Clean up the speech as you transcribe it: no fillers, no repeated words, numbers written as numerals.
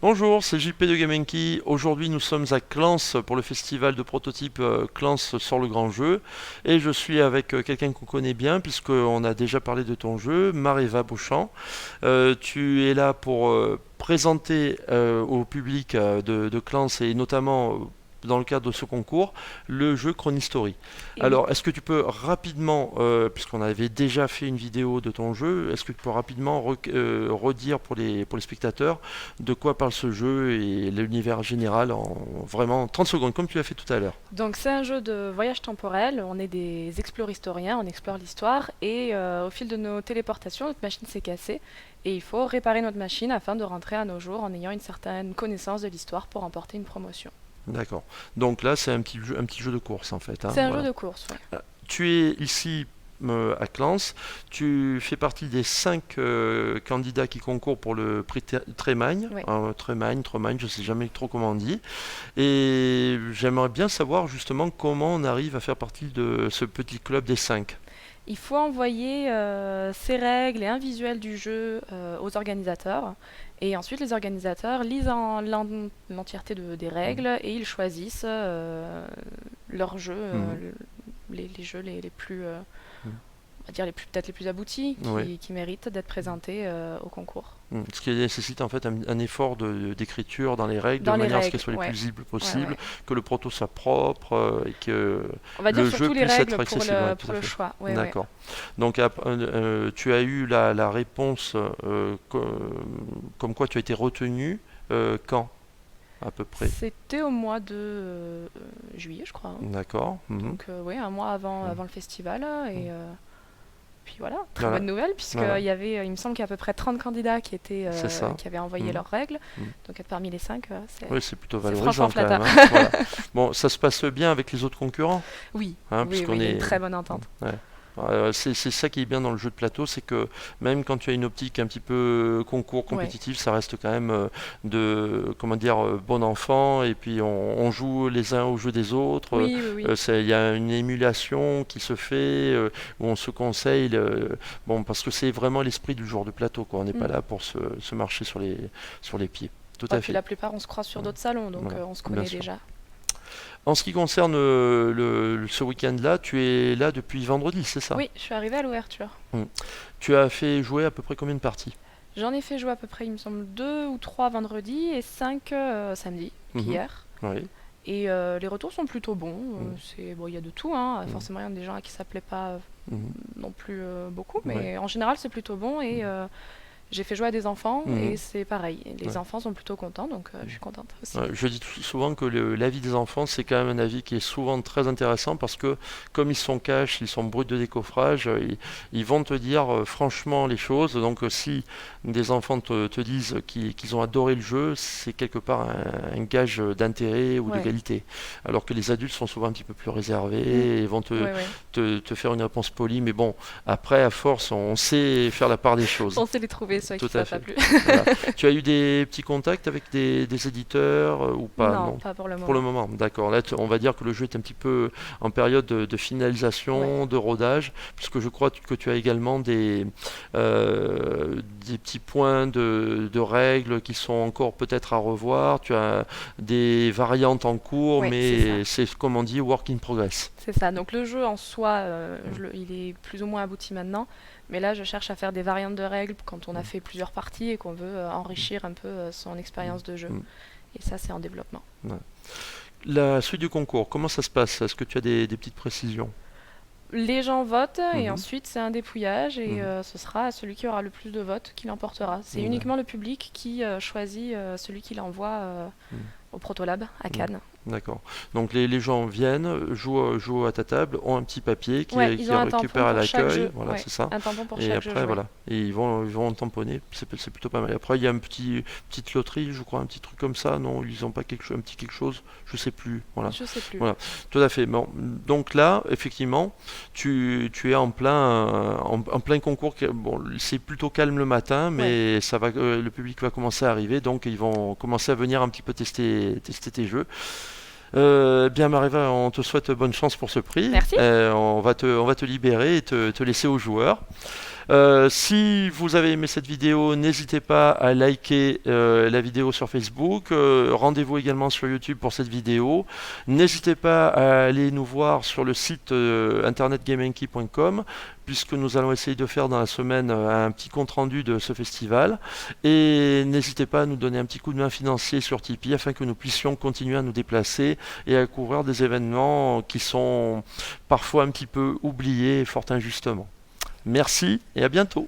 Bonjour, c'est JP de Gamenki. Aujourd'hui, nous sommes à Clans pour le festival de prototypes Clans sur le grand jeu. Et je suis avec quelqu'un qu'on connaît bien, puisqu'on a déjà parlé de ton jeu, Mareva Beauchamp. Tu es là pour présenter au public de Clans et notamment dans le cadre de ce concours, le jeu Chronostory. Et oui, Alors, est-ce que tu peux rapidement, puisqu'on avait déjà fait une vidéo de ton jeu, est-ce que tu peux rapidement redire pour les spectateurs de quoi parle ce jeu et l'univers général en vraiment 30 secondes, comme tu l'as fait tout à l'heure. donc c'est un jeu de voyage temporel. On est des exploristoriens, on explore l'histoire et au fil de nos téléportations, notre machine s'est cassée et il faut réparer notre machine afin de rentrer à nos jours en ayant une certaine connaissance de l'histoire pour remporter une promotion. D'accord. Donc là, c'est un petit jeu de course en fait, hein, C'est un jeu voilà. de course, ouais. Tu es ici à Clans, tu fais partie des 5 candidats qui concourent pour le prix Tremagne, Ouais. Tremagne, je sais jamais trop comment on dit. Et j'aimerais bien savoir justement comment on arrive à faire partie de ce petit club des 5. Il faut envoyer ses règles et un visuel du jeu aux organisateurs. Et ensuite, les organisateurs lisent l'entièreté des règles et ils choisissent leurs jeux, les jeux les plus, on va dire peut-être les plus aboutis, Oui. qui méritent d'être présentés au concours. Ce qui nécessite en fait un effort d'écriture dans les règles, de Dans les manière à ce qu'elles règles, soient les plus ouais. lisibles Ouais, possible, ouais. que le proto soit propre et que On va dire le jeu surtout les puisse être règles pour accessible. Ouais, tout pour à le fait. choix. Ouais, ouais. D'accord. Donc tu as eu la réponse comme quoi tu as été retenu quand à peu près? C'était au mois de juillet, je crois, hein. D'accord. Mhm. Donc, ouais, un mois Mhm. avant le festival. Mhm. Puis voilà, très Voilà. bonne nouvelle, Voilà. puisqu'il y avait, il me semble qu'il y a à peu près 30 candidats C'est ça. qui avaient envoyé Mhm. leurs règles. Mhm. Donc être parmi les 5, Oui, c'est plutôt c'est franchement valorisant quand même, flatteur. hein. Voilà. Bon, ça se passe bien avec les autres concurrents, Oui, hein, oui, oui, puisqu'on il y a une est. très bonne entente. Ouais. C'est ça qui est bien dans le jeu de plateau, c'est que même quand tu as une optique un petit peu concours Ouais. compétitif, ça reste quand même comment dire, bon enfant, et puis on joue les uns au jeu des autres. Oui, oui, oui. Il y a une émulation qui se fait, où on se conseille, bon, parce que c'est vraiment l'esprit du joueur de plateau, quoi. On n'est pas Mm. là pour se marcher sur les pieds. Tout Ouais, à puis fait. la plupart, on se croise sur d'autres salons, donc Voilà, on se bien connaît sûr. déjà. En ce qui concerne ce week-end-là, tu es là depuis vendredi, c'est ça? Oui, je suis arrivée à l'ouverture. Mm. Tu as fait jouer à peu près combien de parties? J'en ai fait jouer à peu près, il me semble, 2 ou 3 vendredi et 5 samedi, donc Mhm. hier. Oui. Et les retours sont plutôt bons. Mhm. Bon, il y a de tout, hein. Mhm. Forcément, il y a des gens à qui ça plaît pas Mhm. non plus beaucoup, Ouais. mais en général, c'est plutôt bon. Et j'ai fait jouer à des enfants et Mhm. c'est pareil. Les Ouais. enfants sont plutôt contents, donc je suis contente aussi. Ouais, je dis souvent que l'avis des enfants, c'est quand même un avis qui est souvent très intéressant parce que comme ils sont cash, ils sont bruts de décoffrage, ils vont te dire franchement les choses. Donc si des enfants te disent qu'ils ont adoré le jeu, c'est quelque part un gage d'intérêt ou de Ouais. qualité. Alors que les adultes sont souvent un petit peu plus Mm. réservés et vont Ouais, ouais. te faire une réponse polie. Mais bon, après, à force, on sait faire la part des choses. On sait les trouver, ceux à Tout qui à ça t'a fait. plu. Voilà. Tu as eu des petits contacts avec des éditeurs ou pas? Non, Non. pas pour le Pour le moment. moment, d'accord. Là, on va dire que le jeu est un petit peu en période de Ouais. finalisation, de rodage, puisque je crois que tu as également des petits points de règles qui sont encore peut-être à revoir. Tu as des variantes en cours, Ouais, c'est ça. mais c'est comme on dit, work in progress. C'est ça. Donc le jeu en soi, Mm. il est plus ou moins abouti maintenant. Mais là, je cherche à faire des variantes de règles quand on a Mm. fait plusieurs parties et qu'on veut enrichir un peu son expérience de jeu. Mm. Et ça, c'est en développement. Ouais. La suite du concours, comment ça se passe? Est-ce que tu as des petites précisions? Les gens votent et Mhm. ensuite c'est un dépouillage et Mhm. ce sera celui qui aura le plus de votes qui l'emportera. C'est Mhm. uniquement le public qui choisit celui qui l'envoie Mhm. au Protolab à Mhm. Cannes. D'accord. Donc les gens viennent, jouent à ta table, ont un petit papier Ouais, qui ils ont un tampon récupèrent à pour chaque l'accueil, jeu. voilà, Ouais, c'est ça. un tampon pour Et chaque jeu après, joué. voilà. Et ils vont tamponner, c'est plutôt pas mal. Après, il y a petite loterie, je crois, un petit truc comme ça. Non, ils ont pas un petit quelque chose, je sais plus. Voilà. Je sais plus. Voilà, tout à fait. Bon, donc là, effectivement, tu es en plein concours. Bon, c'est plutôt calme le matin, Ouais, mais le public va commencer à arriver, donc ils vont commencer à venir un petit peu tester tes jeux. Bien, Mariva, on te souhaite bonne chance pour ce prix. merci. On va te libérer et te laisser aux joueurs. Si vous avez aimé cette vidéo, n'hésitez pas à liker la vidéo sur Facebook. Rendez-vous également sur YouTube pour cette vidéo. N'hésitez pas à aller nous voir sur le site internet GameNkey.com, puisque nous allons essayer de faire dans la semaine un petit compte-rendu de ce festival. Et n'hésitez pas à nous donner un petit coup de main financier sur Tipeee afin que nous puissions continuer à nous déplacer et à couvrir des événements qui sont parfois un petit peu oubliés, fort injustement. Merci et à bientôt.